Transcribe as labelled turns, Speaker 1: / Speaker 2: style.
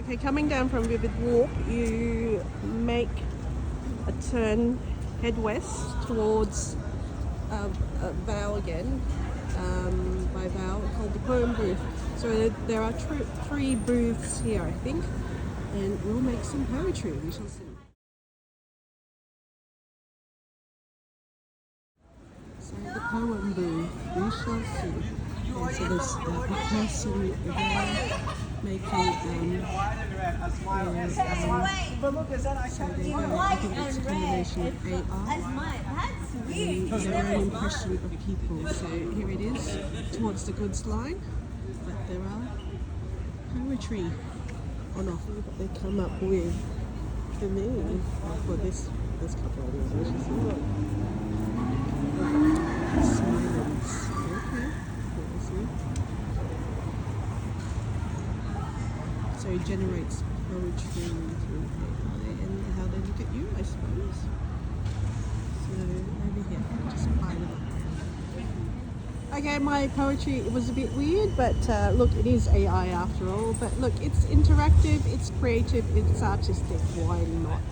Speaker 1: Okay, coming down from Vivid Walk, you make a turn, head west towards Vow again, by Vow, called the Poem Booth. So there are three booths here, I think, and we'll make some poetry. We shall see. So the Poem Booth, we shall see. And so there's a person there making so they I think it's a combination of AI and their own impression of people. So here it is towards the goods line, but there are poetry on offer that they come up with for me, for this couple of years. Silence. Okay. So it generates poetry through AI and how they look at you, I suppose. So over here, just pile it up. Okay, my poetry was a bit weird, but look, it is AI after all. But look, it's interactive, it's creative, it's artistic. Why not?